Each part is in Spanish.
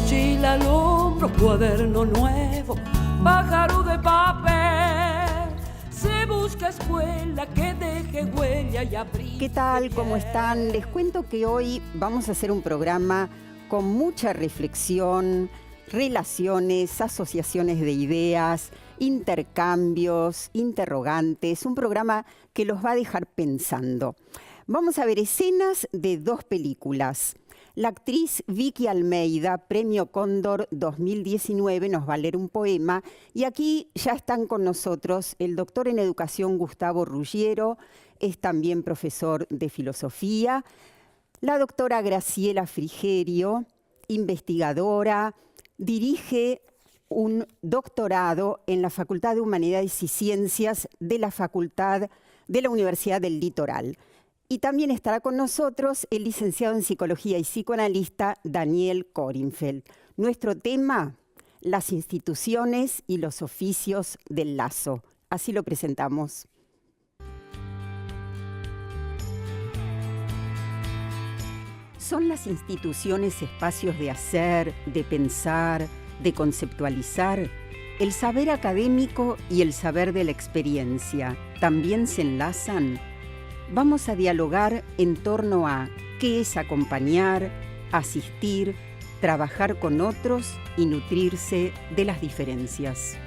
mochila al hombro, cuaderno nuevo, pájaro de papel. Se busca escuela que deje huella y abrigo. ¿Qué tal? ¿Cómo están? Les cuento que hoy vamos a hacer un programa con mucha reflexión, relaciones, asociaciones de ideas, intercambios, interrogantes, un programa que los va a dejar pensando. Vamos a ver escenas de dos películas. La actriz Vicky Almeida, Premio Cóndor 2019, nos va a leer un poema. Y aquí ya están con nosotros el doctor en educación Gustavo Ruggiero, es también profesor de filosofía. La doctora Graciela Frigerio, investigadora, dirige un doctorado en la Facultad de Humanidades y Ciencias de la Universidad del Litoral. Y también estará con nosotros el licenciado en Psicología y psicoanalista Daniel Korinfeld. Nuestro tema, las instituciones y los oficios del lazo. Así lo presentamos. ¿Son las instituciones espacios de hacer, de pensar, de conceptualizar? ¿El saber académico y el saber de la experiencia también se enlazan? Vamos a dialogar en torno a qué es acompañar, asistir, trabajar con otros y nutrirse de las diferencias.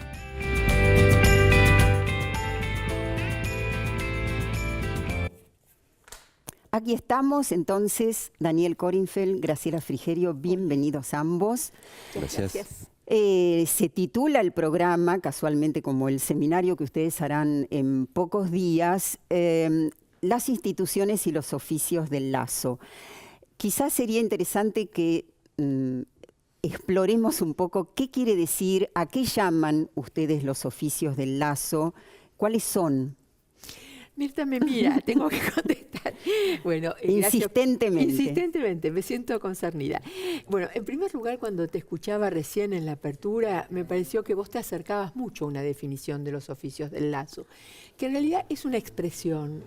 Aquí estamos, entonces, Daniel Korinfeld, Graciela Frigerio, bienvenidos ambos. Gracias. Se titula el programa, casualmente como el seminario que ustedes harán en pocos días, las instituciones y los oficios del lazo. Quizás sería interesante que exploremos un poco qué quiere decir, a qué llaman ustedes los oficios del lazo, cuáles son. Mirta me mira, tengo que contestar. Bueno, insistentemente. Insistentemente, me siento concernida. Bueno, en primer lugar, cuando te escuchaba recién en la apertura, me pareció que vos te acercabas mucho a una definición de los oficios del lazo, que en realidad es una expresión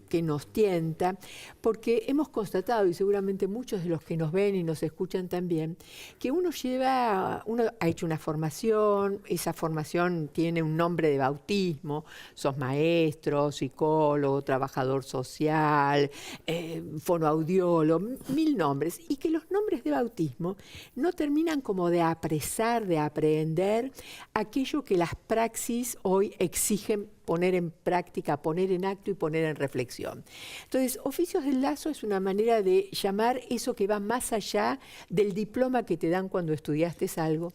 que nos tienta, porque hemos constatado, y seguramente muchos de los que nos ven y nos escuchan también, que uno ha hecho una formación, esa formación tiene un nombre de bautismo, sos maestro, psicólogo, trabajador social, fonoaudiólogo, 1000 nombres, y que los nombres de bautismo no terminan como de apresar, de aprehender aquello que las praxis hoy exigen poner en práctica, poner en acto y poner en reflexión. Entonces, oficios del lazo es una manera de llamar eso que va más allá del diploma que te dan cuando estudiaste algo,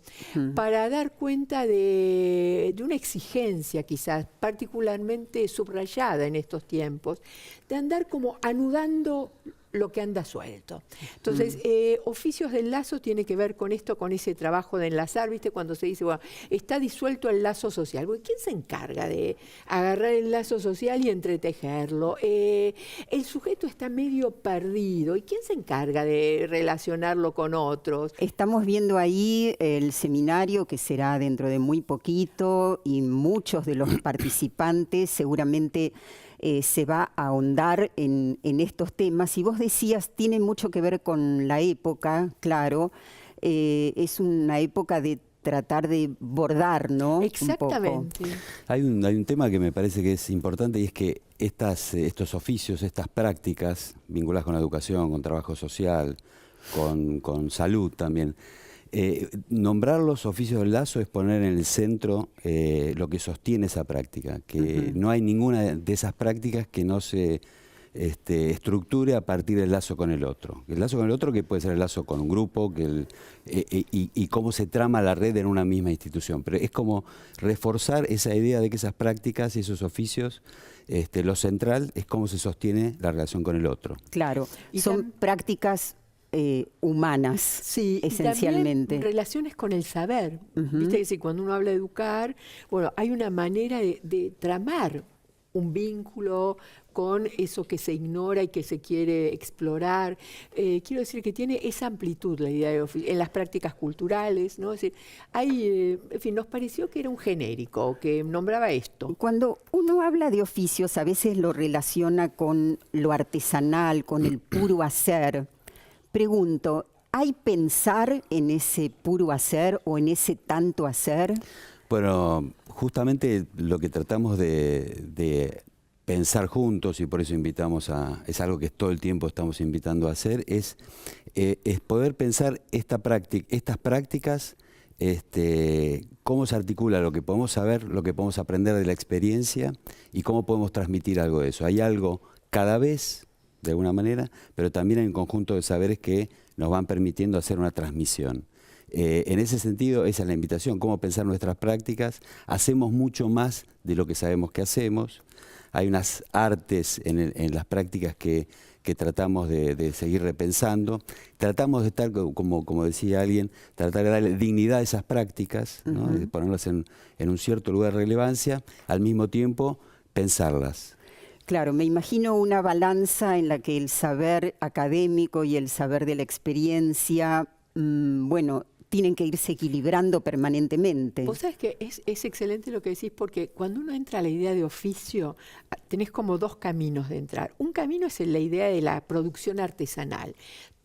para dar cuenta de una exigencia quizás particularmente subrayada en estos tiempos, de andar como anudando lo que anda suelto. Entonces, oficios del lazo tiene que ver con esto, con ese trabajo de enlazar, ¿viste? Cuando se dice, bueno, está disuelto el lazo social. Bueno, ¿quién se encarga de agarrar el lazo social y entretejerlo? El sujeto está medio perdido. ¿Y quién se encarga de relacionarlo con otros? Estamos viendo ahí el seminario que será dentro de muy poquito y muchos de los participantes seguramente se va a ahondar en estos temas. Y vos decías, tiene mucho que ver con la época, claro, es una época de tratar de bordar, ¿no? Exactamente. Hay un tema que me parece que es importante y es que estos oficios, estas prácticas vinculadas con la educación, con trabajo social, con salud también, nombrar los oficios del lazo es poner en el centro lo que sostiene esa práctica, que no hay ninguna de esas prácticas que no se estructure a partir del lazo con el otro. El lazo con el otro que puede ser el lazo con un grupo, y cómo se trama la red en una misma institución. Pero es como reforzar esa idea de que esas prácticas y esos oficios, lo central es cómo se sostiene la relación con el otro. Claro, y son prácticas humanas, sí, esencialmente. Y también relaciones con el saber. Viste que si cuando uno habla de educar, bueno, hay una manera de tramar un vínculo con eso que se ignora y que se quiere explorar. Quiero decir que tiene esa amplitud la idea en las prácticas culturales, ¿no? Es decir, en fin, nos pareció que era un genérico, que nombraba esto. Cuando uno habla de oficios, a veces lo relaciona con lo artesanal, con el puro hacer. Pregunto, ¿hay pensar en ese puro hacer o en ese tanto hacer? Bueno, justamente lo que tratamos de pensar juntos, y por eso es algo que todo el tiempo estamos invitando a hacer, es poder pensar estas prácticas, cómo se articula lo que podemos saber, lo que podemos aprender de la experiencia y cómo podemos transmitir algo de eso. Hay algo cada vez, de alguna manera, pero también hay un conjunto de saberes que nos van permitiendo hacer una transmisión. En ese sentido, esa es la invitación, cómo pensar nuestras prácticas. Hacemos mucho más de lo que sabemos que hacemos. Hay unas artes en las prácticas que tratamos de seguir repensando. Tratamos de estar, como decía alguien, tratar de darle dignidad a esas prácticas, ¿no? De ponerlas en un cierto lugar de relevancia, al mismo tiempo pensarlas. Claro, me imagino una balanza en la que el saber académico y el saber de la experiencia, bueno, tienen que irse equilibrando permanentemente. Vos sabés que es excelente lo que decís, porque cuando uno entra a la idea de oficio, tenés como dos caminos de entrar. Un camino es la idea de la producción artesanal.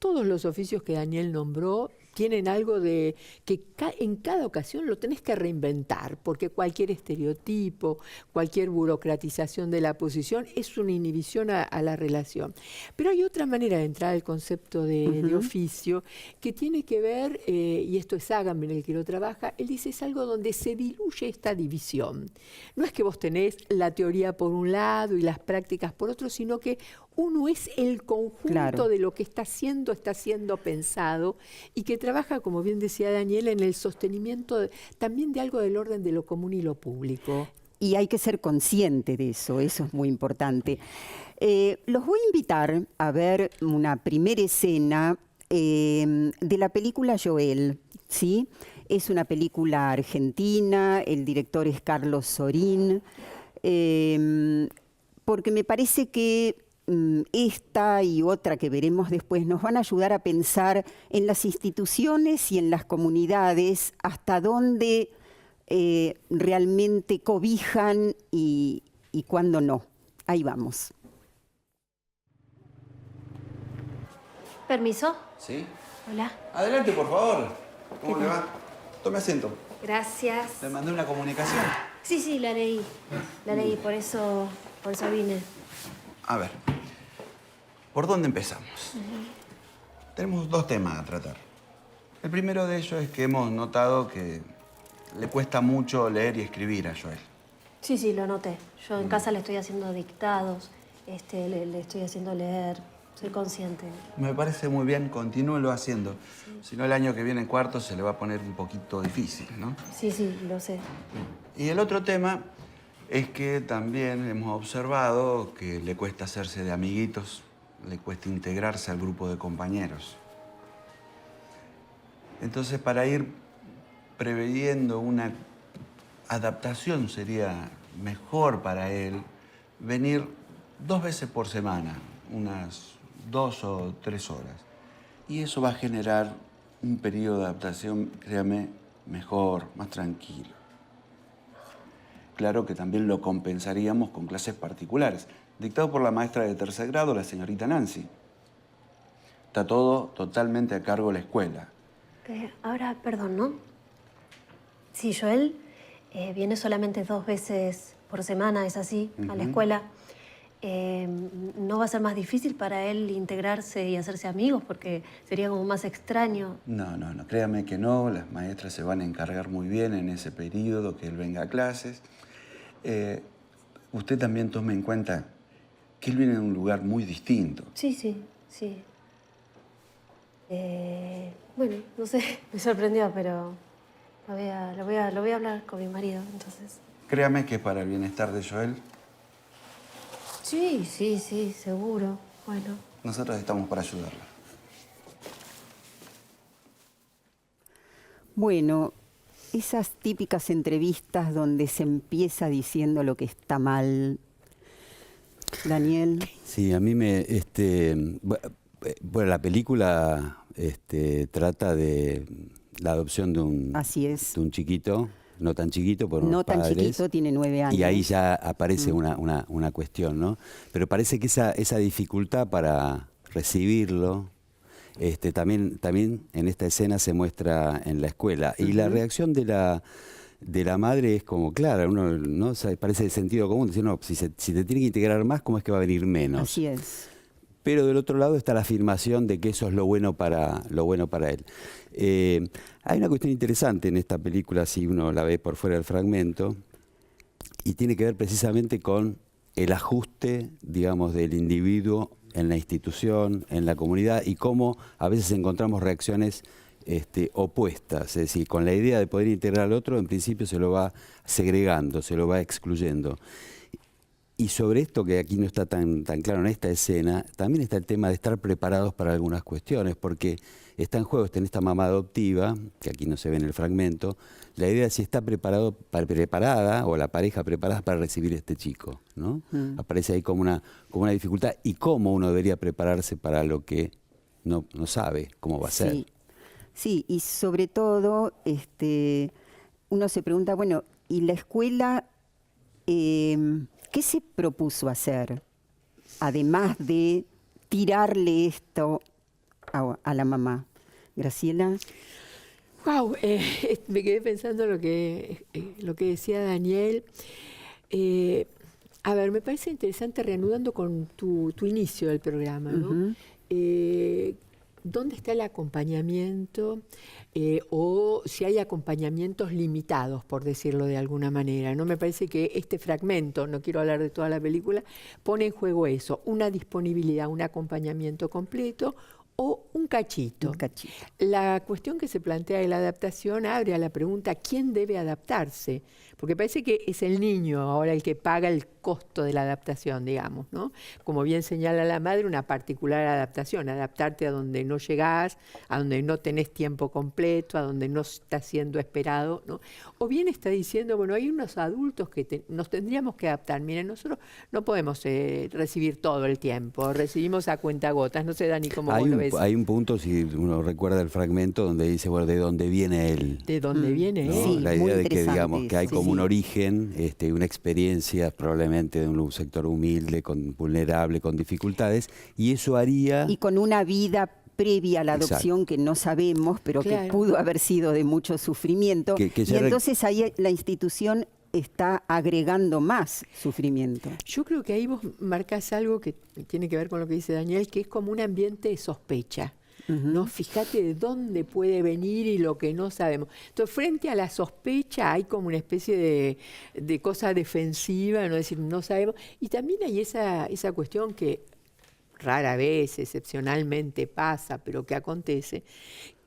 Todos los oficios que Daniel nombró tienen algo de que en cada ocasión lo tenés que reinventar, porque cualquier estereotipo, cualquier burocratización de la posición es una inhibición a la relación. Pero hay otra manera de entrar al concepto de oficio que tiene que ver, y esto es Agamben el que lo trabaja, él dice es algo donde se diluye esta división. No es que vos tenés la teoría por un lado y las prácticas por otro, sino que uno es el conjunto de lo que está siendo pensado y que trabaja, como bien decía Daniel, en el sostenimiento también de algo del orden de lo común y lo público. Y hay que ser consciente de eso es muy importante. Los voy a invitar a ver una primera escena de la película Joel, ¿sí? Es una película argentina, el director es Carlos Sorín, porque me parece que esta y otra que veremos después nos van a ayudar a pensar en las instituciones y en las comunidades hasta dónde realmente cobijan y cuándo no. Ahí vamos. ¿Permiso? ¿Sí? Hola. Adelante, por favor. ¿Cómo le va? Tome asiento. Gracias. Le mandé una comunicación. Sí, la leí. La leí, por eso vine. A ver, ¿por dónde empezamos? Tenemos dos temas a tratar. El primero de ellos es que hemos notado que le cuesta mucho leer y escribir a Joel. Sí, lo noté. Yo en casa le estoy haciendo dictados, le estoy haciendo leer. Soy consciente. Me parece muy bien, continúelo haciendo. Sí. Si no, el año que viene en cuarto se le va a poner un poquito difícil, ¿no? Sí, lo sé. Y el otro tema es que también hemos observado que le cuesta hacerse de amiguitos, le cuesta integrarse al grupo de compañeros. Entonces, para ir preveyendo una adaptación, sería mejor para él venir 2 veces por semana, unas 2 o 3 horas. Y eso va a generar un periodo de adaptación, créame, mejor, más tranquilo. Claro que también lo compensaríamos con clases particulares, dictado por la maestra de 3er grado, la señorita Nancy. Está todo totalmente a cargo de la escuela. Ahora, perdón, ¿no? Si Joel viene solamente 2 veces por semana, es así, a la escuela, ¿no va a ser más difícil para él integrarse y hacerse amigos? Porque sería como más extraño. No, créame que no. Las maestras se van a encargar muy bien en ese periodo que él venga a clases. Usted también tome en cuenta que él viene de un lugar muy distinto. Sí. Bueno, no sé, me sorprendió, pero lo voy a hablar con mi marido, entonces. Créame que para el bienestar de Joel. Sí, seguro. Bueno. Nosotros estamos para ayudarla. Bueno, esas típicas entrevistas donde se empieza diciendo lo que está mal. Daniel. Sí, a mí bueno, la película trata de la adopción de un chiquito, no tan chiquito por unos padres. No tan chiquito, tiene 9 años. Y ahí ya aparece una cuestión, ¿no? Pero parece que esa dificultad para recibirlo también en esta escena se muestra en la escuela. Y la reacción de la madre es como clara, uno no parece de sentido común, decir, no, si te tiene que integrar más, ¿cómo es que va a venir menos? Así es. Pero del otro lado está la afirmación de que eso es lo bueno para él. Hay una cuestión interesante en esta película, si uno la ve por fuera del fragmento, y tiene que ver precisamente con el ajuste, digamos, del individuo en la institución, en la comunidad, y cómo a veces encontramos reacciones opuestas. Es decir, con la idea de poder integrar al otro, en principio se lo va segregando, se lo va excluyendo. Y sobre esto, que aquí no está tan claro en esta escena, también está el tema de estar preparados para algunas cuestiones, porque está en juego, está en esta mamá adoptiva, que aquí no se ve en el fragmento, la idea es si está preparada, o la pareja preparada para recibir a este chico, ¿no? Aparece ahí como una dificultad, y cómo uno debería prepararse para lo que no sabe cómo va a ser. Sí, y sobre todo, uno se pregunta, bueno, ¿y la escuela qué se propuso hacer? Además de tirarle esto a la mamá. Graciela. Wow, me quedé pensando lo que decía Daniel. A ver, me parece interesante, reanudando con tu inicio del programa, ¿no? ¿Dónde está el acompañamiento? O si hay acompañamientos limitados, por decirlo de alguna manera, ¿no? Me parece que este fragmento, no quiero hablar de toda la película, pone en juego eso, una disponibilidad, un acompañamiento completo o un cachito. La cuestión que se plantea de la adaptación abre a la pregunta, ¿quién debe adaptarse? Porque parece que es el niño ahora el que paga el costo de la adaptación, digamos, ¿no? Como bien señala la madre, una particular adaptación, adaptarte a donde no llegás, a donde no tenés tiempo completo, a donde no está siendo esperado, ¿no? O bien está diciendo, bueno, hay unos adultos que nos tendríamos que adaptar. Miren, nosotros no podemos recibir todo el tiempo, recibimos a cuentagotas, no sé, Dani, cómo vos lo ves. Hay un punto, si uno recuerda el fragmento, donde dice, bueno, ¿de dónde viene él? ¿De dónde viene él? ¿No? Sí, la idea de que, digamos, que hay como un origen, una experiencia probablemente de un sector humilde, vulnerable, con dificultades, y eso haría... Y con una vida previa a la adopción que no sabemos, pero que pudo haber sido de mucho sufrimiento. Y entonces ahí la institución está agregando más sufrimiento. Yo creo que ahí vos marcás algo que tiene que ver con lo que dice Daniel, que es como un ambiente de sospecha. ¿No? Fíjate de dónde puede venir y lo que no sabemos. Entonces, frente a la sospecha hay como una especie de cosa defensiva, ¿no? Es decir, no sabemos. Y también hay esa cuestión que rara vez, excepcionalmente pasa, pero que acontece,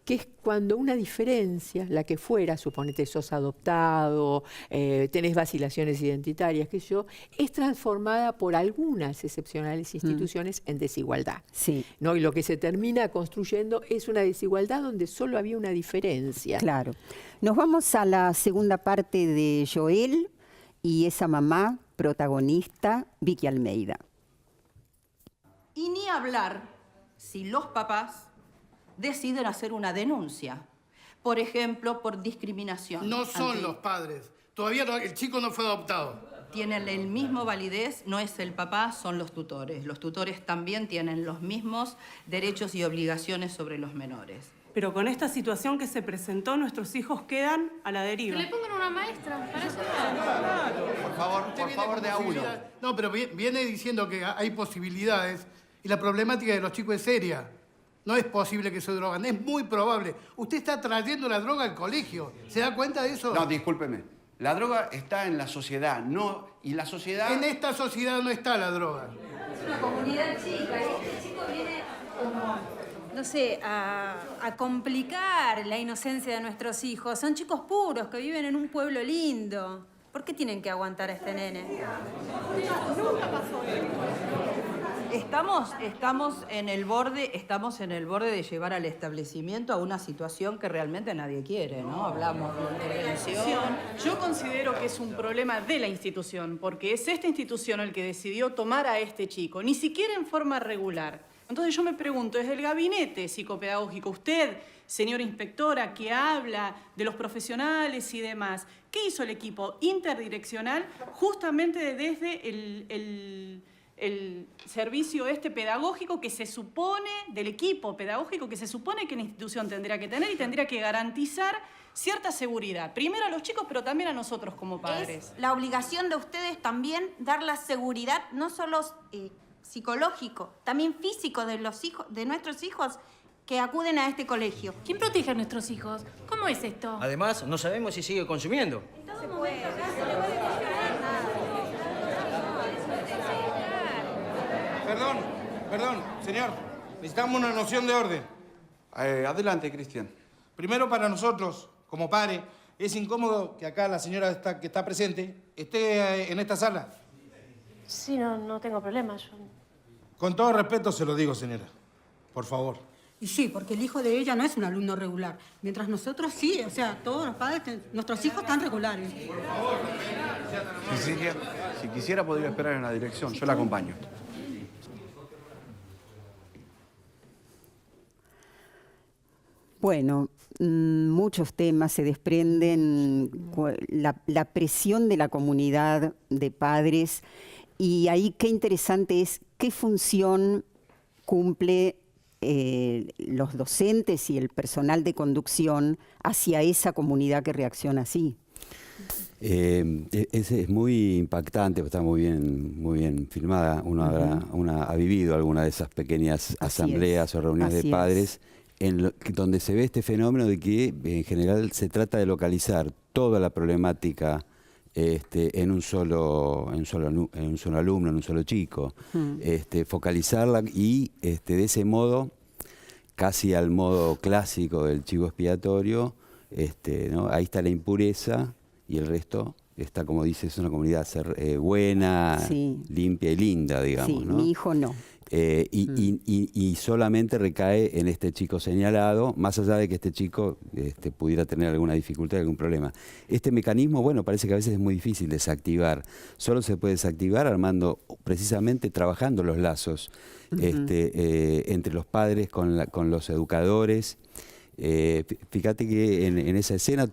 que es cuando una diferencia, la que fuera, suponete sos adoptado, tenés vacilaciones identitarias, qué sé yo, es transformada por algunas excepcionales instituciones en desigualdad. Sí. ¿No? Y lo que se termina construyendo es una desigualdad donde solo había una diferencia. Claro. Nos vamos a la segunda parte de Joel y esa mamá protagonista, Vicky Almeida. Y ni hablar si los papás deciden hacer una denuncia, por ejemplo, por discriminación. No son los padres. Todavía el chico no fue adoptado. Tienen el mismo validez, no es el papá, son los tutores. Los tutores también tienen los mismos derechos y obligaciones sobre los menores. Pero con esta situación que se presentó, nuestros hijos quedan a la deriva. Que le pongan una maestra, para eso Por favor, de a uno. No, pero viene diciendo que hay posibilidades y la problemática de los chicos es seria. No es posible que se drogan, es muy probable. Usted está trayendo la droga al colegio. ¿Se da cuenta de eso? No, discúlpeme. La droga está en la sociedad, no... Y la sociedad... En esta sociedad no está la droga. Es una comunidad chica y este chico viene como, no sé, a complicar la inocencia de nuestros hijos. Son chicos puros que viven en un pueblo lindo. ¿Por qué tienen que aguantar a este nene? Nunca pasó Estamos en el borde de llevar al establecimiento a una situación que realmente nadie quiere, ¿no? Hablamos de intervención. Yo considero que es un problema de la institución, porque es esta institución el que decidió tomar a este chico, ni siquiera en forma regular. Entonces yo me pregunto, desde el gabinete psicopedagógico, usted, señora inspectora, que habla de los profesionales y demás, ¿qué hizo el equipo interdireccional justamente desde el servicio pedagógico que se supone, del equipo pedagógico que se supone que la institución tendría que tener y tendría que garantizar cierta seguridad. Primero a los chicos, pero también a nosotros como padres. Es la obligación de ustedes también dar la seguridad, no solo psicológico, también físico de los hijos, de nuestros hijos que acuden a este colegio. ¿Quién protege a nuestros hijos? ¿Cómo es esto? Además, no sabemos si sigue consumiendo. Perdón, señor. Necesitamos una noción de orden. Adelante, Cristian. Primero, para nosotros, como padres, es incómodo que acá la señora que está presente esté en esta sala. Sí, no tengo problema. Con todo respeto se lo digo, señora. Por favor. Y sí, porque el hijo de ella no es un alumno regular. Mientras nosotros sí, o sea, todos los padres, nuestros hijos están regulares. Por favor, si quisiera podría esperar en la dirección. Yo la acompaño. Bueno, muchos temas se desprenden, la presión de la comunidad de padres, y ahí qué interesante es qué función cumple los docentes y el personal de conducción hacia esa comunidad que reacciona así. Es muy impactante, está muy bien filmada. Uno ha vivido alguna de esas pequeñas asambleas o reuniones de padres donde se ve este fenómeno de que en general se trata de localizar toda la problemática en un solo alumno, en un solo chico, focalizarla y de ese modo, casi al modo clásico del chivo expiatorio, ¿no? Ahí está la impureza y el resto está, como dices, una comunidad buena, limpia y linda, digamos. Sí, ¿no? Mi hijo no. Y solamente recae en este chico señalado, más allá de que este chico pudiera tener alguna dificultad, algún problema. Este mecanismo, bueno, parece que a veces es muy difícil desactivar. Solo se puede desactivar armando, precisamente trabajando los lazos entre los padres con los educadores. Fíjate que en esa escena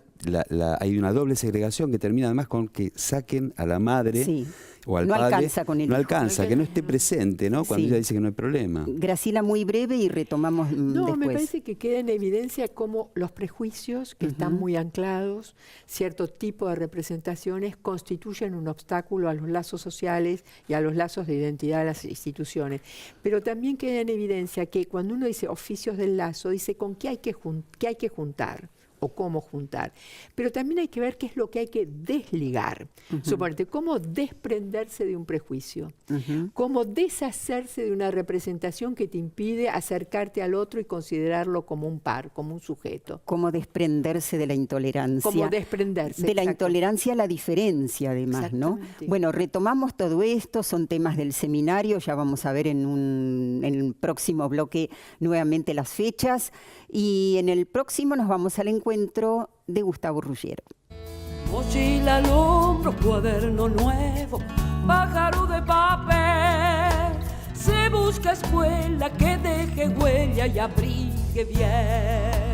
hay una doble segregación que termina además con que saquen a la madre o al padre. Alcanza con el hijo. No alcanza, que no esté presente, ¿no? Cuando ella dice que no hay problema. Graciela, muy breve y retomamos después. Me parece que queda en evidencia cómo los prejuicios, que están muy anclados, cierto tipo de representaciones, constituyen un obstáculo a los lazos sociales y a los lazos de identidad de las instituciones. Pero también queda en evidencia que cuando uno dice oficios del lazo, dice con qué hay que juntar o cómo juntar. Pero también hay que ver qué es lo que hay que desligar. Suponete, cómo desprenderse de un prejuicio, cómo deshacerse de una representación que te impide acercarte al otro y considerarlo como un par, como un sujeto. Cómo desprenderse de la intolerancia. Cómo desprenderse. De la intolerancia a la diferencia, además, ¿no? Bueno, retomamos todo esto, son temas del seminario, ya vamos a ver en el próximo bloque nuevamente las fechas, y en el próximo nos vamos al encuentro de Gustavo Ruggiero. Mochila al hombro, cuaderno nuevo, pájaro de papel. Se busca escuela que deje huella y abrigue bien.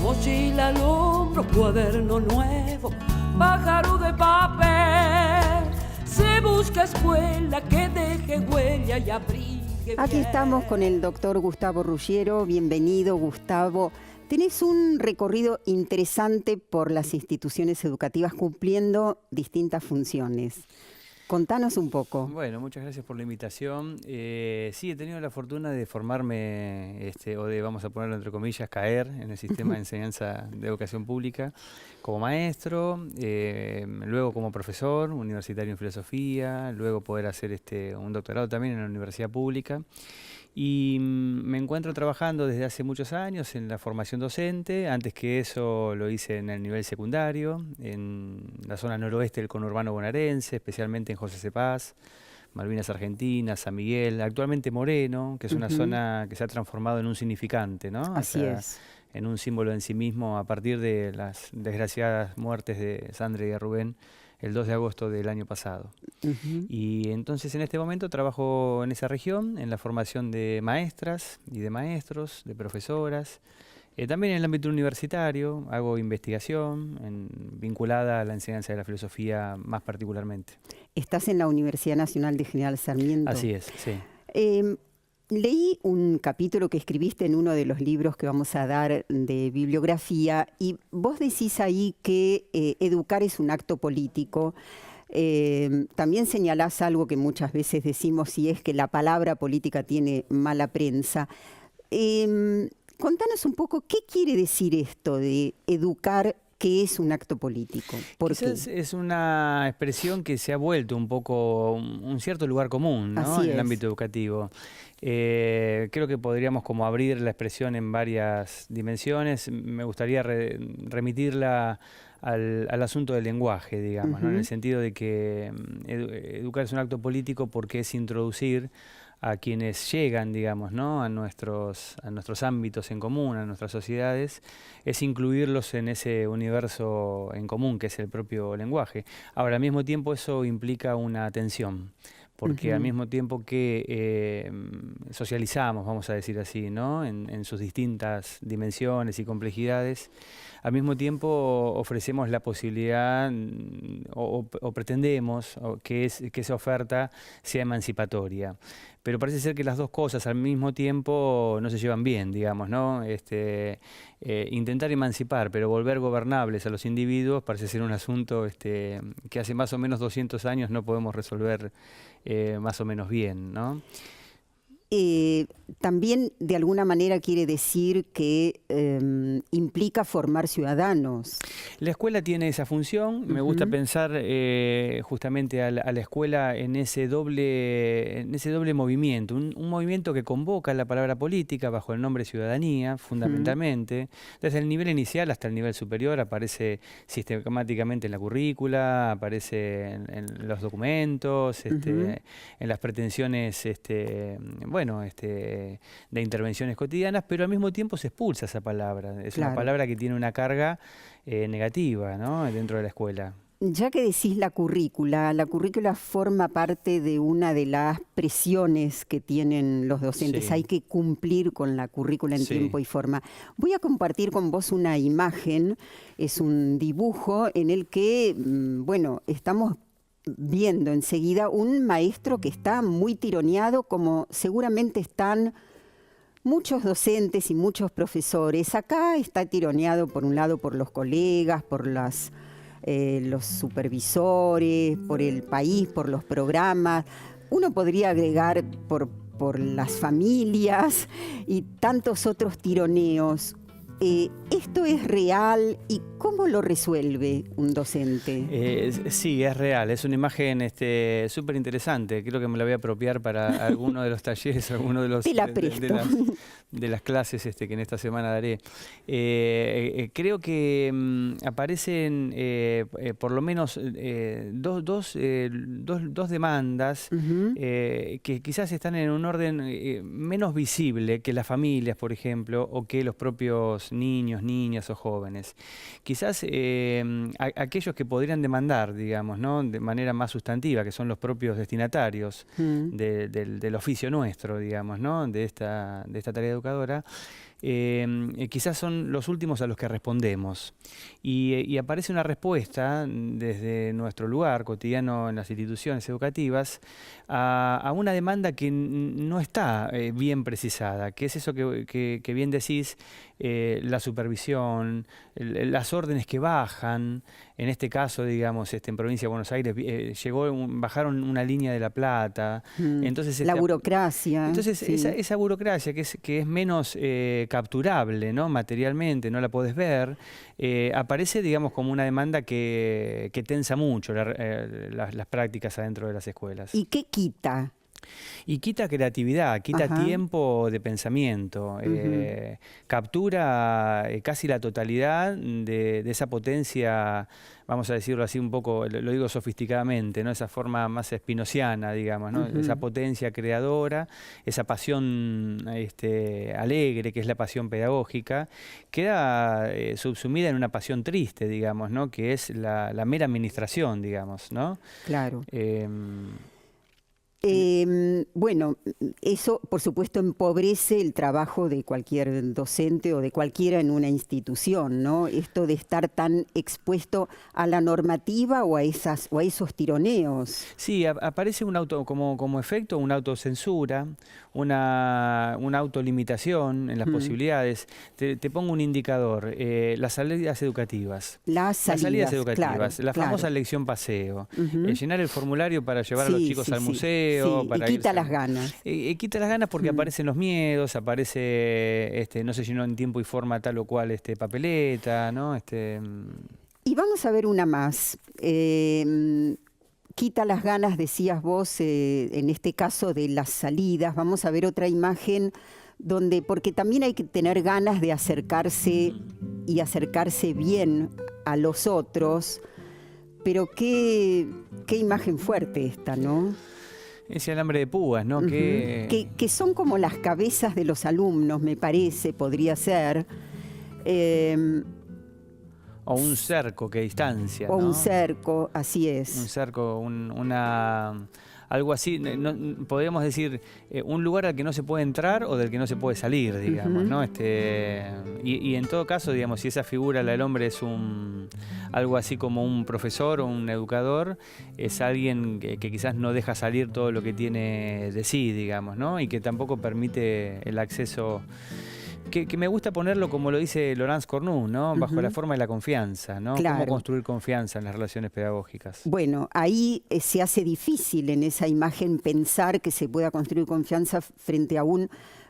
Mochila al hombro, cuaderno nuevo, pájaro de papel. Se busca escuela que deje huella y abrigue bien. Aquí estamos con el doctor Gustavo Ruggiero. Bienvenido, Gustavo. Tenés un recorrido interesante por las instituciones educativas cumpliendo distintas funciones. Contanos un poco. Bueno, muchas gracias por la invitación. Sí, he tenido la fortuna de formarme, o de, vamos a ponerlo entre comillas, caer en el sistema de enseñanza de educación pública como maestro, luego como profesor universitario en filosofía, luego poder hacer un doctorado también en la universidad pública. Y me encuentro trabajando desde hace muchos años en la formación docente. Antes que eso lo hice en el nivel secundario, en la zona noroeste del conurbano bonaerense, especialmente en José C. Paz, Malvinas Argentinas, San Miguel, actualmente Moreno, que es una zona que se ha transformado en un significante, ¿no? Así es. En un símbolo en sí mismo a partir de las desgraciadas muertes de Sandra y de Rubén el 2 de agosto del año pasado. Y entonces en este momento trabajo en esa región, en la formación de maestras y de maestros, de profesoras. También en el ámbito universitario hago investigación vinculada a la enseñanza de la filosofía más particularmente. Estás en la Universidad Nacional de General Sarmiento. Así es, sí. Leí un capítulo que escribiste en uno de los libros que vamos a dar de bibliografía y vos decís ahí que educar es un acto político. También señalás algo que muchas veces decimos, y es que la palabra política tiene mala prensa. Contanos un poco, ¿qué quiere decir esto de educar que es un acto político? ¿Por qué? Es una expresión que se ha vuelto un poco un cierto lugar común, ¿no? En el ámbito educativo. Creo que podríamos como abrir la expresión en varias dimensiones. Me gustaría remitirla al asunto del lenguaje, digamos, ¿no? En el sentido de que educar es un acto político porque es introducir a quienes llegan, digamos, ¿no? a nuestros ámbitos en común, a nuestras sociedades, es incluirlos en ese universo en común que es el propio lenguaje. Ahora, al mismo tiempo eso implica una tensión, porque al mismo tiempo que socializamos, vamos a decir así, ¿no? en sus distintas dimensiones y complejidades, al mismo tiempo ofrecemos la posibilidad o pretendemos que esa oferta sea emancipatoria. Pero parece ser que las dos cosas al mismo tiempo no se llevan bien, digamos, ¿no? Intentar emancipar, pero volver gobernables a los individuos parece ser un asunto que hace más o menos 200 años no podemos resolver más o menos bien, ¿no? También de alguna manera quiere decir que implica formar ciudadanos. La escuela tiene esa función. Me gusta pensar justamente a la escuela en ese doble movimiento, un movimiento que convoca la palabra política bajo el nombre ciudadanía, fundamentalmente. Desde el nivel inicial hasta el nivel superior aparece sistemáticamente en la currícula, aparece en los documentos, en las pretensiones, de intervenciones cotidianas, pero al mismo tiempo se expulsa esa palabra. Es una palabra que tiene una carga negativa, ¿no? Dentro de la escuela. Ya que decís la currícula forma parte de una de las presiones que tienen los docentes. Hay que cumplir con la currícula en tiempo y forma. Voy a compartir con vos una imagen, es un dibujo en el que, estamos viendo enseguida un maestro que está muy tironeado, como seguramente están muchos docentes y muchos profesores. Acá está tironeado por un lado por los colegas, por los supervisores, por el país, por los programas. Uno podría agregar por las familias y tantos otros tironeos. ¿Esto es real y cómo lo resuelve un docente? Sí, es real. Es una imagen súper interesante. Creo que me la voy a apropiar para alguno de los talleres, alguno de los de las clases que en esta semana daré. Creo que aparecen por lo menos dos demandas que quizás están en un orden menos visible que las familias, por ejemplo, o que los propios niños, niñas o jóvenes. Quizás aquellos que podrían demandar, digamos, ¿no? De manera más sustantiva, que son los propios destinatarios del oficio nuestro, digamos, ¿no? de esta tarea educadora, quizás son los últimos a los que respondemos. Y aparece una respuesta desde nuestro lugar cotidiano en las instituciones educativas a una demanda que no está bien precisada, que es eso que bien decís, la supervisión, las órdenes que bajan. En este caso, digamos, en Provincia de Buenos Aires bajaron una línea de La Plata. Entonces, la burocracia. Entonces, sí. esa burocracia que es menos capturable, ¿no? Materialmente, no la podés ver, aparece, digamos, como una demanda que tensa mucho las prácticas adentro de las escuelas. ¿Y qué quita? Y quita creatividad, quita tiempo de pensamiento, captura casi la totalidad de esa potencia, vamos a decirlo así un poco, lo digo sofisticadamente, ¿no? Esa forma más spinociana, digamos, ¿no? Esa potencia creadora, esa pasión alegre, que es la pasión pedagógica, queda subsumida en una pasión triste, digamos, ¿no? Que es la mera administración, digamos, ¿no? Claro. Bueno, eso por supuesto empobrece el trabajo de cualquier docente o de cualquiera en una institución, ¿no? Esto de estar tan expuesto a la normativa o a esos tironeos. Sí, aparece como efecto una autocensura, una autolimitación en las posibilidades. Te pongo un indicador, las salidas educativas. Las salidas educativas, la famosa lección paseo, llenar el formulario para llevar a los chicos al museo. Para y quita las ganas. Quita las ganas porque aparecen los miedos, aparece, no se llenó en tiempo y forma tal o cual papeleta, ¿no? Y vamos a ver una más. Quita las ganas, decías vos, en este caso de las salidas. Vamos a ver otra imagen porque también hay que tener ganas de acercarse y acercarse bien a los otros. Pero qué imagen fuerte esta, ¿no? Ese alambre de púas, ¿no? Que son como las cabezas de los alumnos, me parece, podría ser. O un cerco que distancia, o ¿no? Un cerco, así es. Un cerco, algo así, podríamos decir, un lugar al que no se puede entrar o del que no se puede salir, digamos, ¿no? Y en todo caso, digamos, si esa figura, la del hombre, es algo así como un profesor o un educador, es alguien que quizás no deja salir todo lo que tiene de sí, digamos, ¿no? Y que tampoco permite el acceso. Que me gusta ponerlo como lo dice Laurence Cornu, ¿no? Bajo la forma de la confianza, ¿no? Claro. Cómo construir confianza en las relaciones pedagógicas. Bueno, ahí se hace difícil en esa imagen pensar que se pueda construir confianza frente a un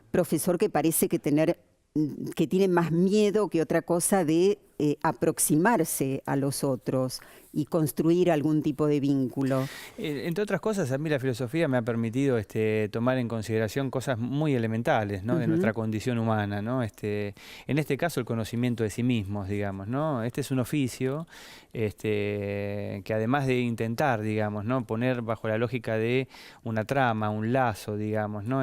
profesor que parece que tiene más miedo que otra cosa de aproximarse a los otros y construir algún tipo de vínculo. Entre otras cosas, a mí la filosofía me ha permitido tomar en consideración cosas muy elementales, ¿no? De nuestra condición humana, ¿no? En este caso, el conocimiento de sí mismos, digamos, ¿no? Este es un oficio que además de intentar, digamos, ¿no? Poner bajo la lógica de una trama, un lazo, digamos, ¿no?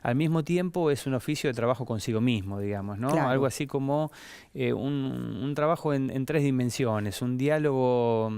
Al mismo tiempo es un oficio de trabajo consigo mismo, digamos, ¿no? Claro. Algo así como un trabajo en tres dimensiones, un diálogo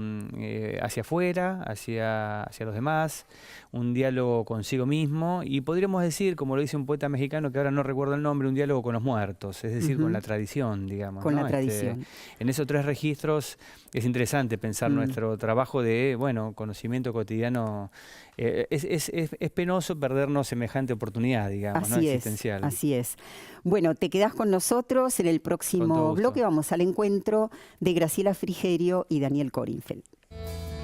hacia afuera, hacia los demás, un diálogo consigo mismo y podríamos decir, como lo dice un poeta mexicano que ahora no recuerdo el nombre, un diálogo con los muertos, es decir, con la tradición, digamos. Con ¿no? la tradición. En esos tres registros es interesante pensar nuestro trabajo de, conocimiento cotidiano. Es penoso perdernos semejante oportunidad, digamos, así ¿no? es, Existencial. Así es. Bueno, te quedás con nosotros en el próximo bloque. Vamos al encuentro de Graciela Frigerio y Daniel Corinfeld.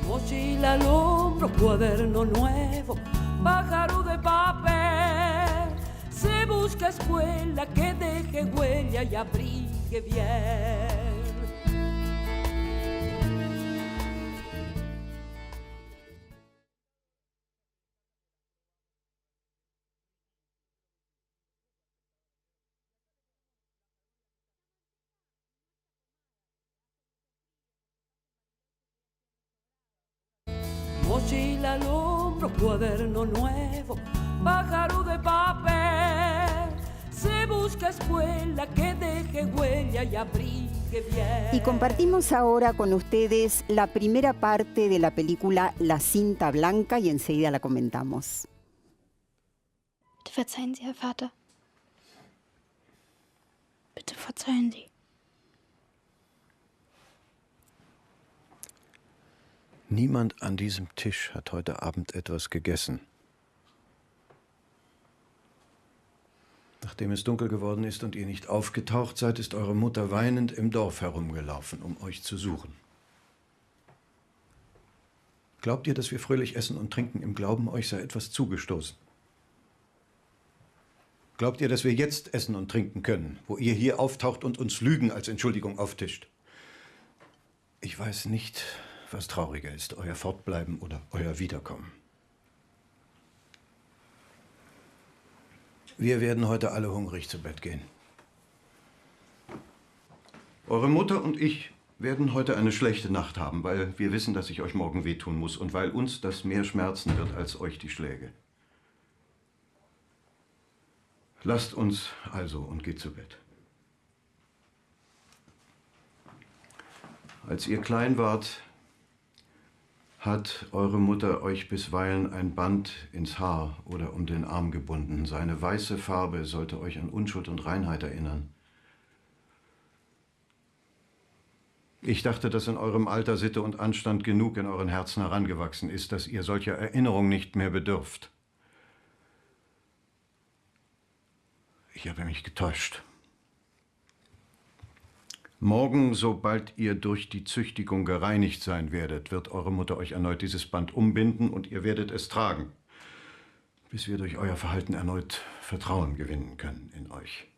Mochila al hombro, cuaderno nuevo, pájaro de papel. Se busca escuela que deje huella y abrigue bien. Mochila al hombro, cuaderno nuevo, pájaro de papel. Se busca escuela que deje huella y abrigue bien. Y compartimos ahora con ustedes la primera parte de la película La cinta blanca y enseguida la comentamos. Verzeihen Sie, Herr Vater. Verzeihen Sie. Niemand an diesem Tisch hat heute Abend etwas gegessen. Nachdem es dunkel geworden ist und ihr nicht aufgetaucht seid, ist eure Mutter weinend im Dorf herumgelaufen, um euch zu suchen. Glaubt ihr, dass wir fröhlich essen und trinken im Glauben, euch sei etwas zugestoßen? Glaubt ihr, dass wir jetzt essen und trinken können, wo ihr hier auftaucht und uns Lügen als Entschuldigung auftischt? Ich weiß nicht, was trauriger ist, euer Fortbleiben oder euer Wiederkommen. Wir werden heute alle hungrig zu Bett gehen. Eure Mutter und ich werden heute eine schlechte Nacht haben, weil wir wissen, dass ich euch morgen wehtun muss und weil uns das mehr schmerzen wird als euch die Schläge. Lasst uns also und geht zu Bett. Als ihr klein wart, hat eure Mutter euch bisweilen ein Band ins Haar oder um den Arm gebunden. Seine weiße Farbe sollte euch an Unschuld und Reinheit erinnern. Ich dachte, dass in eurem Alter Sitte und Anstand genug in euren Herzen herangewachsen ist, dass ihr solcher Erinnerung nicht mehr bedürft. Ich habe mich getäuscht. Morgen, sobald ihr durch die Züchtigung gereinigt sein werdet, wird eure Mutter euch erneut dieses Band umbinden und ihr werdet es tragen, bis wir durch euer Verhalten erneut Vertrauen gewinnen können in euch.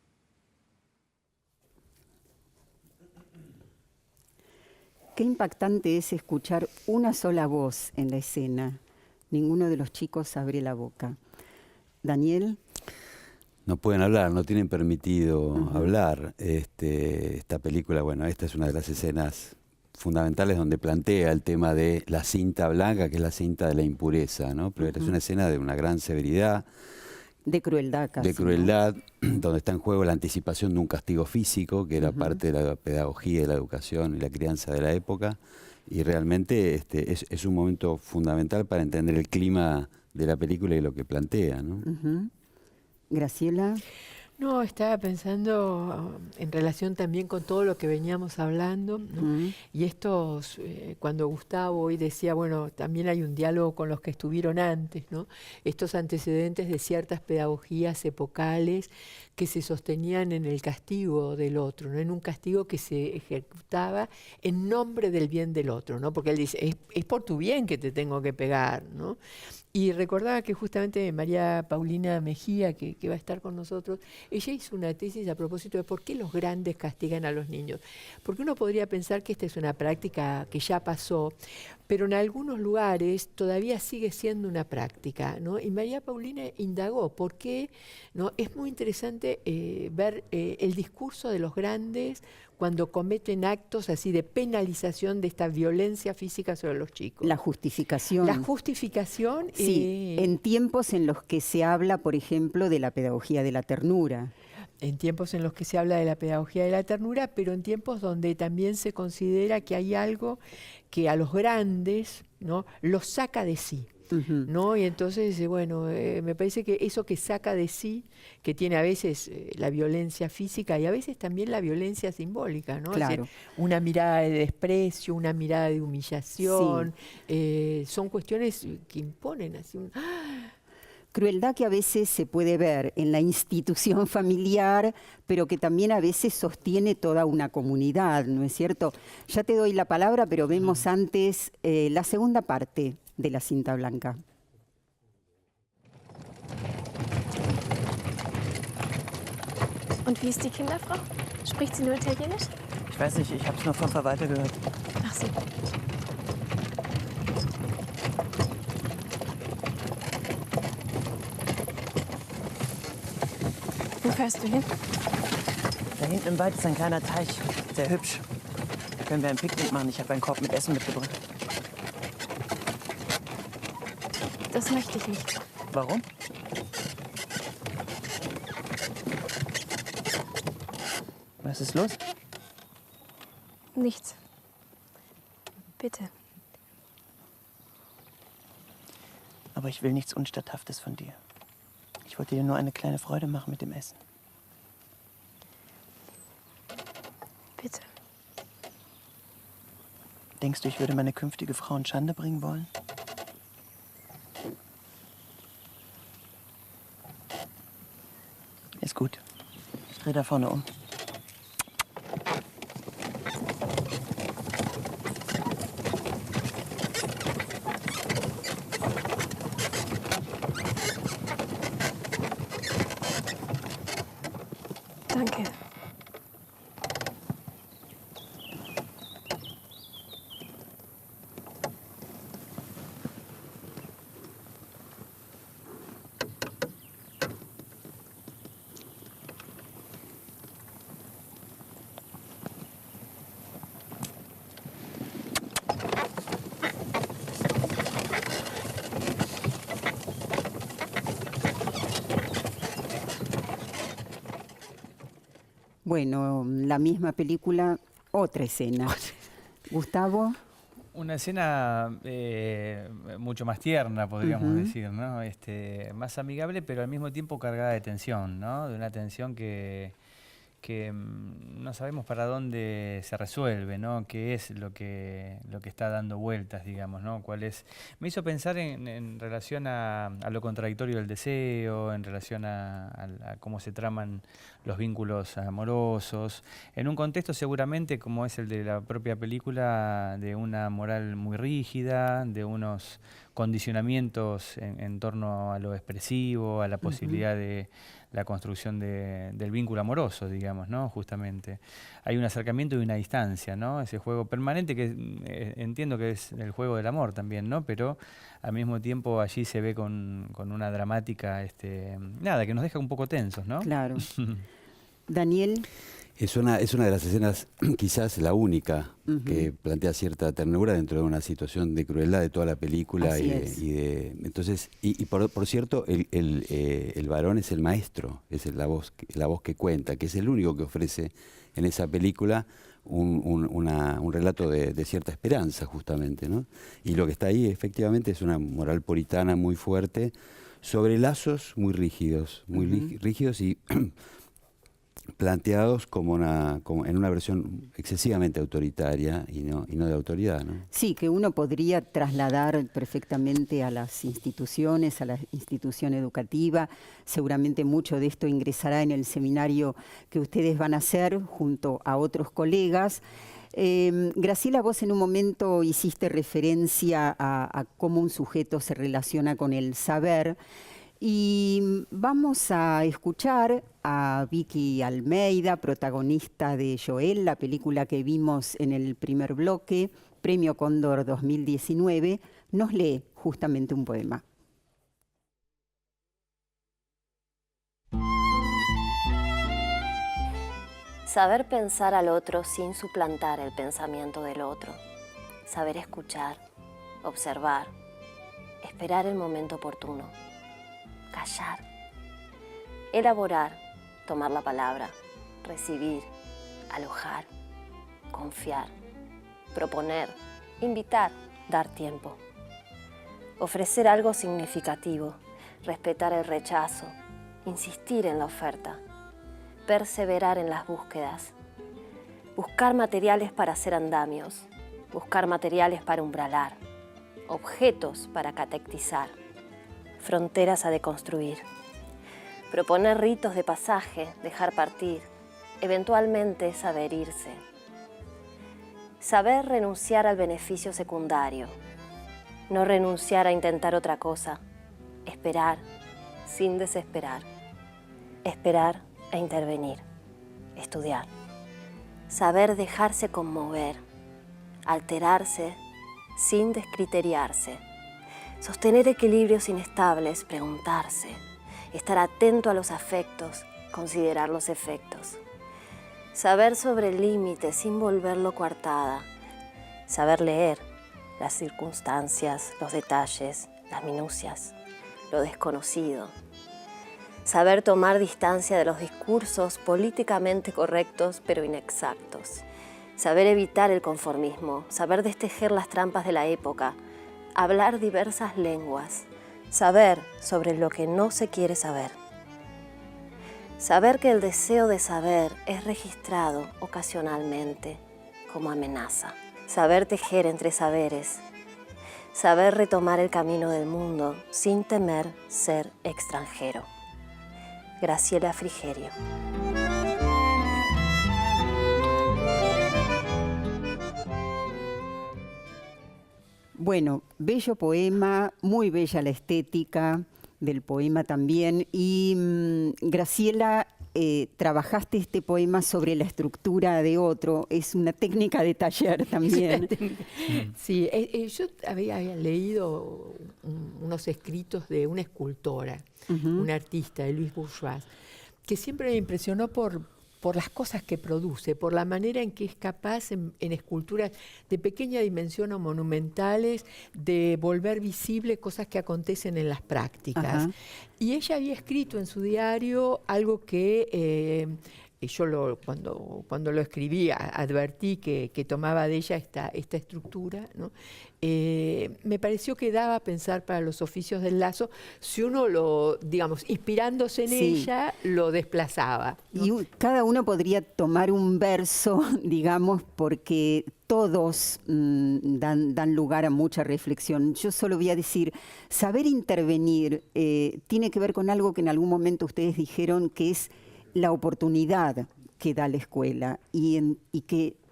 Qué impactante es escuchar una sola voz en la escena. Ninguno de los chicos abre la boca. Daniel. No pueden hablar, no tienen permitido hablar. Esta película, bueno, esta es una de las escenas fundamentales donde plantea el tema de la cinta blanca, que es la cinta de la impureza, ¿no? Pero es una escena de una gran severidad. De crueldad casi. De crueldad, ¿no? Donde está en juego la anticipación de un castigo físico, que era parte de la pedagogía y la educación y la crianza de la época. Y realmente es un momento fundamental para entender el clima de la película y lo que plantea, ¿no? Graciela. No, estaba pensando en relación también con todo lo que veníamos hablando, ¿no? Y estos, cuando Gustavo hoy decía, bueno, también hay un diálogo con los que estuvieron antes, ¿no? Estos antecedentes de ciertas pedagogías epocales que se sostenían en el castigo del otro, ¿no? En un castigo que se ejecutaba en nombre del bien del otro, ¿no? Porque él dice, es por tu bien que te tengo que pegar, ¿no? Y recordaba que justamente María Paulina Mejía, que va a estar con nosotros, ella hizo una tesis a propósito de por qué los grandes castigan a los niños. Porque uno podría pensar que esta es una práctica que ya pasó, pero en algunos lugares todavía sigue siendo una práctica, ¿no? Y María Paulina indagó por qué, ¿no? Es muy interesante ver el discurso de los grandes cuando cometen actos así de penalización de esta violencia física sobre los chicos. La justificación. La justificación. Sí, en tiempos en los que se habla, por ejemplo, de la pedagogía de la ternura. En tiempos en los que se habla de la pedagogía de la ternura, pero en tiempos donde también se considera que hay algo que a los grandes, ¿no?, los saca de sí. ¿No? Y entonces, bueno, me parece que eso que saca de sí, que tiene a veces la violencia física y a veces también la violencia simbólica, ¿no? Claro. Es decir, una mirada de desprecio, una mirada de humillación, son cuestiones que imponen así Crueldad que a veces se puede ver en la institución familiar, pero que también a veces sostiene toda una comunidad, ¿no es cierto? Ya te doy la palabra, pero vemos antes la segunda parte de la cinta blanca. Und wie ist die Kinderfrau? Spricht sie nur Italienisch? Ich weiß nicht, ich habe es nur vom Verwalter gehört. Ach so. Wo fährst du hin? Da hinten im Wald ist ein kleiner Teich. Sehr hübsch. Da können wir ein Picknick machen. Ich habe einen Korb mit Essen mitgebracht. Das möchte ich nicht. Warum? Was ist los? Nichts. Bitte. Aber ich will nichts Unstatthaftes von dir. Ich wollte dir nur eine kleine Freude machen mit dem Essen. Bitte. Denkst du, ich würde meine künftige Frau in Schande bringen wollen? Ist gut. Ich drehe da vorne um. Danke. Bueno, la misma película, otra escena. Gustavo. Una escena mucho más tierna, podríamos decir, ¿no? Más amigable, pero al mismo tiempo cargada de tensión, ¿no? De una tensión que no sabemos para dónde se resuelve, ¿no? Qué es lo que está dando vueltas, digamos, ¿no? ¿Cuál es? Me hizo pensar en relación a lo contradictorio del deseo, en relación a cómo se traman los vínculos amorosos, en un contexto seguramente como es el de la propia película, de una moral muy rígida, de unos condicionamientos en torno a lo expresivo, a la posibilidad de la construcción del vínculo amoroso, digamos, ¿no? Justamente. Hay un acercamiento y una distancia, ¿no? Ese juego permanente que entiendo que es el juego del amor también, ¿no? Pero al mismo tiempo allí se ve con una dramática, nada, que nos deja un poco tensos, ¿no? Claro. Daniel. Es una de las escenas, quizás la única, que plantea cierta ternura dentro de una situación de crueldad de toda la película. Entonces, por cierto, el varón es el maestro, es la voz que cuenta, que es el único que ofrece en esa película un relato de cierta esperanza, justamente, ¿no? Y lo que está ahí, efectivamente, es una moral puritana muy fuerte sobre lazos muy rígidos, rígidos y planteados como en una versión excesivamente autoritaria y no de autoridad, ¿no? Sí, que uno podría trasladar perfectamente a las instituciones, a la institución educativa. Seguramente mucho de esto ingresará en el seminario que ustedes van a hacer junto a otros colegas. Graciela, vos en un momento hiciste referencia a cómo un sujeto se relaciona con el saber. Y vamos a escuchar a Vicky Almeida, protagonista de Joel, la película que vimos en el primer bloque, Premio Cóndor 2019, nos lee justamente un poema. Saber pensar al otro sin suplantar el pensamiento del otro. Saber escuchar, observar, esperar el momento oportuno. Callar, elaborar, tomar la palabra, recibir, alojar, confiar, proponer, invitar, dar tiempo. Ofrecer algo significativo, respetar el rechazo, insistir en la oferta, perseverar en las búsquedas, buscar materiales para hacer andamios, buscar materiales para umbralar, objetos para catectizar, fronteras a deconstruir, proponer ritos de pasaje, dejar partir, eventualmente saber irse. Saber renunciar al beneficio secundario, no renunciar a intentar otra cosa, esperar sin desesperar, esperar a intervenir, estudiar. Saber dejarse conmover, alterarse sin descriteriarse. Sostener equilibrios inestables, preguntarse, estar atento a los afectos, considerar los efectos. Saber sobre el límite sin volverlo coartada. Saber leer las circunstancias, los detalles, las minucias, lo desconocido. Saber tomar distancia de los discursos políticamente correctos pero inexactos. Saber evitar el conformismo, saber destejer las trampas de la época, hablar diversas lenguas, saber sobre lo que no se quiere saber. Saber que el deseo de saber es registrado ocasionalmente como amenaza. Saber tejer entre saberes. Saber retomar el camino del mundo sin temer ser extranjero. Graciela Frigerio. Bueno, bello poema, muy bella la estética del poema también. Y Graciela, trabajaste este poema sobre la estructura de otro, es una técnica de taller también. Sí, yo había leído unos escritos de una escultora, una artista, de Louise Bourgeois, que siempre me impresionó por las cosas que produce, por la manera en que es capaz en esculturas de pequeña dimensión o monumentales de volver visible cosas que acontecen en las prácticas. Ajá. Y ella había escrito en su diario algo que yo cuando lo escribí advertí que tomaba de ella esta estructura, ¿no? Me pareció que daba a pensar para los oficios del lazo si uno inspirándose en ella, lo desplazaba, ¿no? Y cada uno podría tomar un verso, digamos, porque todos dan lugar a mucha reflexión. Yo solo voy a decir, saber intervenir tiene que ver con algo que en algún momento ustedes dijeron, que es la oportunidad que da la escuela y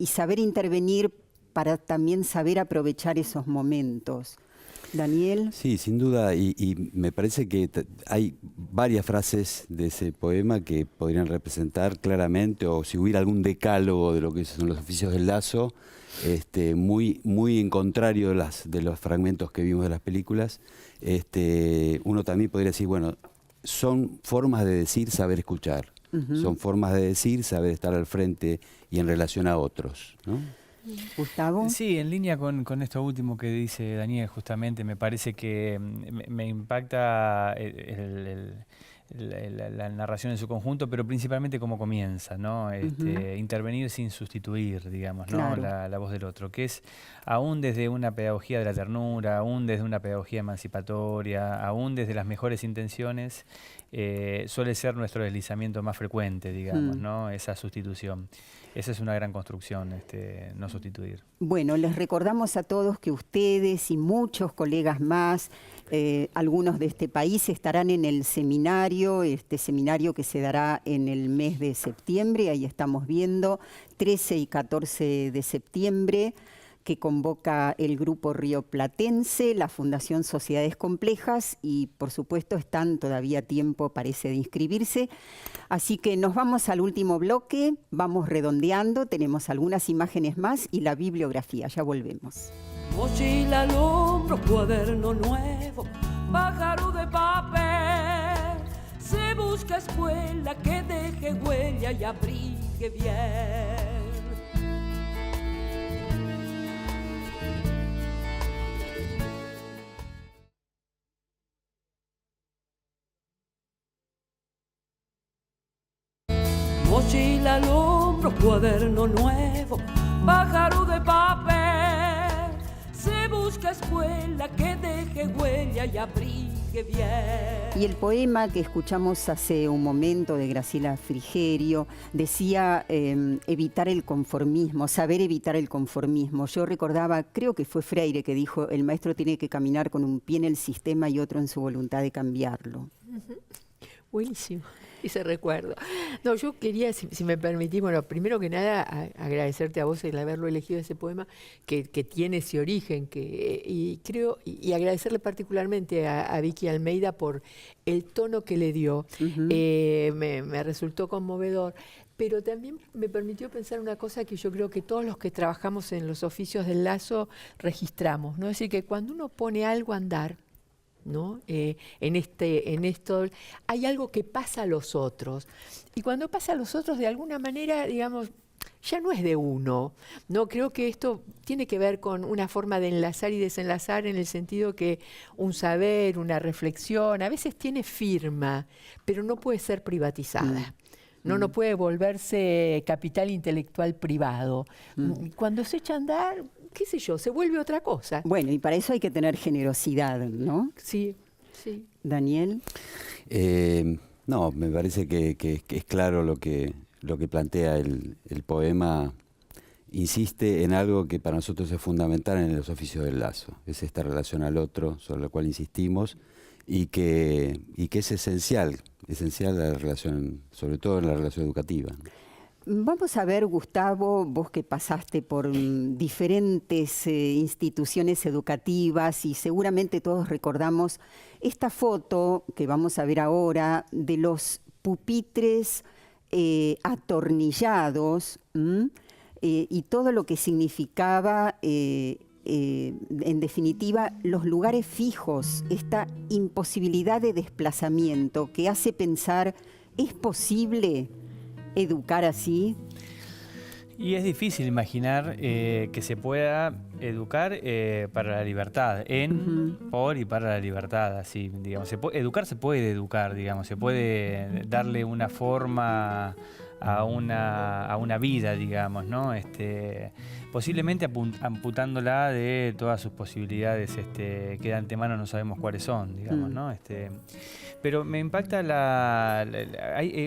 saber intervenir para también saber aprovechar esos momentos. Daniel. Sí, sin duda, y me parece que hay varias frases de ese poema que podrían representar claramente, o si hubiera algún decálogo de lo que son los oficios del lazo, muy en contrario de los fragmentos que vimos de las películas, uno también podría decir, bueno, son formas de decir saber escuchar. Son formas de decir, saber estar al frente y en relación a otros, ¿no? Gustavo. Sí, en línea con esto último que dice Daniel, justamente, me parece que me impacta la narración en su conjunto, pero principalmente cómo comienza, ¿no? Intervenir sin sustituir, digamos, ¿no? Claro. La voz del otro, que es aún desde una pedagogía de la ternura, aún desde una pedagogía emancipatoria, aún desde las mejores intenciones, suele ser nuestro deslizamiento más frecuente, digamos, ¿no? Esa sustitución. Esa es una gran construcción, no sustituir. Bueno, les recordamos a todos que ustedes y muchos colegas más, algunos de este país, estarán en el seminario, este seminario que se dará en el mes de septiembre, ahí estamos viendo, 13 y 14 de septiembre, que convoca el Grupo Rioplatense, la Fundación Sociedades Complejas, y por supuesto están todavía a tiempo, parece, de inscribirse. Así que nos vamos al último bloque, vamos redondeando, tenemos algunas imágenes más y la bibliografía, ya volvemos. Mochila al hombro, cuaderno nuevo, pájaro de papel, se busca escuela que deje huella y abrigue bien. Mochila al hombro, cuaderno nuevo, pájaro de papel, se busca escuela que deje huella y abrigue bien. Y el poema que escuchamos hace un momento de Graciela Frigerio decía evitar el conformismo, saber evitar el conformismo. Yo recordaba, creo que fue Freire que dijo, el maestro tiene que caminar con un pie en el sistema y otro en su voluntad de cambiarlo. Buenísimo. Ese recuerdo. No, yo quería, si me permitís, bueno, primero que nada, agradecerte a vos el haberlo elegido ese poema que tiene ese origen, y agradecerle particularmente a Vicky Almeida por el tono que le dio. Me resultó conmovedor. Pero también me permitió pensar una cosa que yo creo que todos los que trabajamos en los oficios del lazo registramos, ¿no? Es decir, que cuando uno pone algo a andar, ¿no? En esto hay algo que pasa a los otros, y cuando pasa a los otros de alguna manera, digamos, ya no es de uno, ¿no? Creo que esto tiene que ver con una forma de enlazar y desenlazar, en el sentido que un saber, una reflexión, a veces tiene firma, pero no puede ser privatizada. No puede volverse capital intelectual privado. Cuando se echa a andar, qué sé yo, se vuelve otra cosa. Bueno, y para eso hay que tener generosidad, ¿no? Sí, sí. Daniel. No, me parece que es claro lo que plantea el poema. Insiste en algo que para nosotros es fundamental en los oficios del lazo, es esta relación al otro, sobre la cual insistimos, y que es esencial la relación, sobre todo en la relación educativa. Vamos a ver, Gustavo, vos que pasaste por diferentes instituciones educativas y seguramente todos recordamos esta foto que vamos a ver ahora de los pupitres atornillados y todo lo que significaba, en definitiva, los lugares fijos, esta imposibilidad de desplazamiento que hace pensar, ¿es posible educar así? Y es difícil imaginar que se pueda educar para la libertad, por y para la libertad, así, digamos. Educar se puede educar, digamos, se puede darle una forma a una vida, digamos, ¿no? Posiblemente amputándola de todas sus posibilidades que de antemano no sabemos cuáles son, digamos, ¿no? Pero me impacta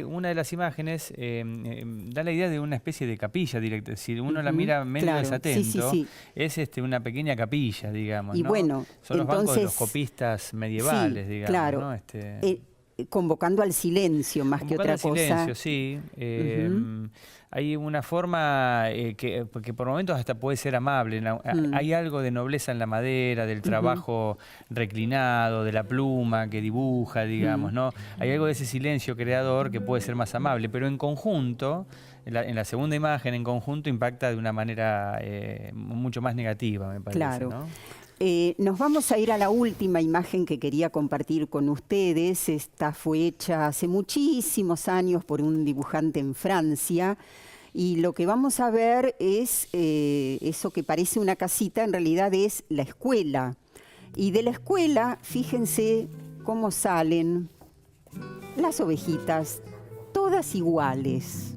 una de las imágenes, da la idea de una especie de capilla directa. Si uno la mira medio desatento, es una pequeña capilla, digamos, y ¿no? bueno, son los bancos de los copistas medievales, digamos, claro, ¿no? Convocando al silencio más que otra cosa. Silencio, sí. Hay una forma que por momentos hasta puede ser amable. Hay algo de nobleza en la madera, del trabajo reclinado, de la pluma que dibuja, digamos, ¿no? Hay algo de ese silencio creador que puede ser más amable, pero en conjunto, en la segunda imagen, en conjunto impacta de una manera mucho más negativa, me parece. Claro. ¿No? Nos vamos a ir a la última imagen que quería compartir con ustedes. Esta fue hecha hace muchísimos años por un dibujante en Francia. Y lo que vamos a ver es eso que parece una casita, en realidad es la escuela. Y de la escuela, fíjense cómo salen las ovejitas, todas iguales.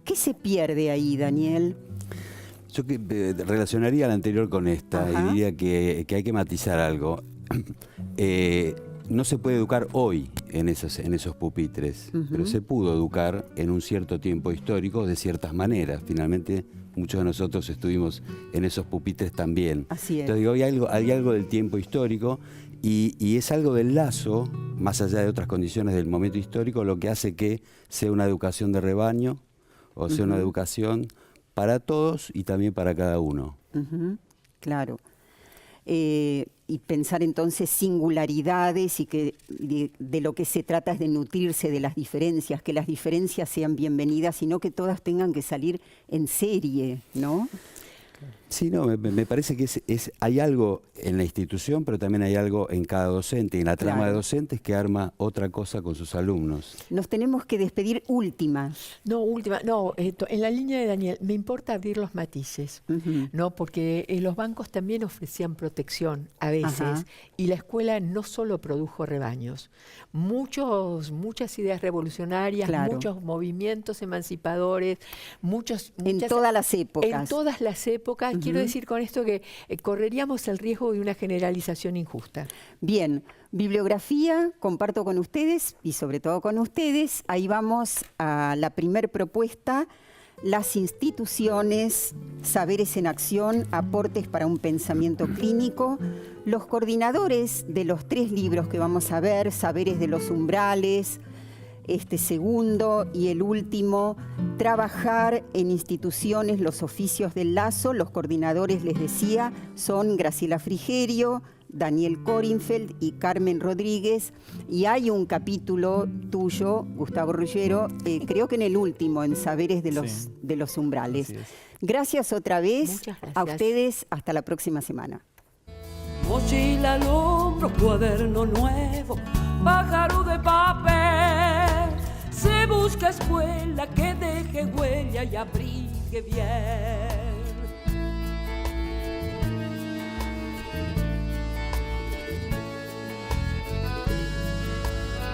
¿Qué se pierde ahí, Daniel? Yo relacionaría la anterior con esta y diría que hay que matizar algo. No se puede educar hoy en esos pupitres, pero se pudo educar en un cierto tiempo histórico de ciertas maneras. Finalmente, muchos de nosotros estuvimos en esos pupitres también. Así es. Entonces digo, hay algo del tiempo histórico y es algo del lazo, más allá de otras condiciones del momento histórico, lo que hace que sea una educación de rebaño o sea una educación para todos y también para cada uno. Claro. Y pensar entonces singularidades y que de lo que se trata es de nutrirse de las diferencias, que las diferencias sean bienvenidas y no que todas tengan que salir en serie, ¿no? Sí, no, me parece que hay algo en la institución, pero también hay algo en cada docente, y en la trama de docentes que arma otra cosa con sus alumnos. Nos tenemos que despedir última. No, en la línea de Daniel, me importa abrir los matices, ¿no? Porque los bancos también ofrecían protección a veces, y la escuela no solo produjo rebaños, muchas ideas revolucionarias, muchos movimientos emancipadores, en todas las épocas. En todas las épocas. Quiero decir con esto que correríamos el riesgo de una generalización injusta. Bien, bibliografía, comparto con ustedes y sobre todo con ustedes. Ahí vamos a la primer propuesta, las instituciones, saberes en acción, aportes para un pensamiento clínico. Los coordinadores de los 3 libros que vamos a ver, saberes de los umbrales, este segundo y el último, trabajar en instituciones, los oficios del lazo. Los coordinadores, les decía, son Graciela Frigerio, Daniel Korinfeld y Carmen Rodríguez. Y hay un capítulo tuyo, Gustavo Ruggiero, creo que en el último, en Saberes de los Umbrales. Gracias otra vez. A ustedes, hasta la próxima semana. Mochila al hombro, cuaderno nuevo, pájaro de papel. Se busca escuela que deje huella y abrigue bien.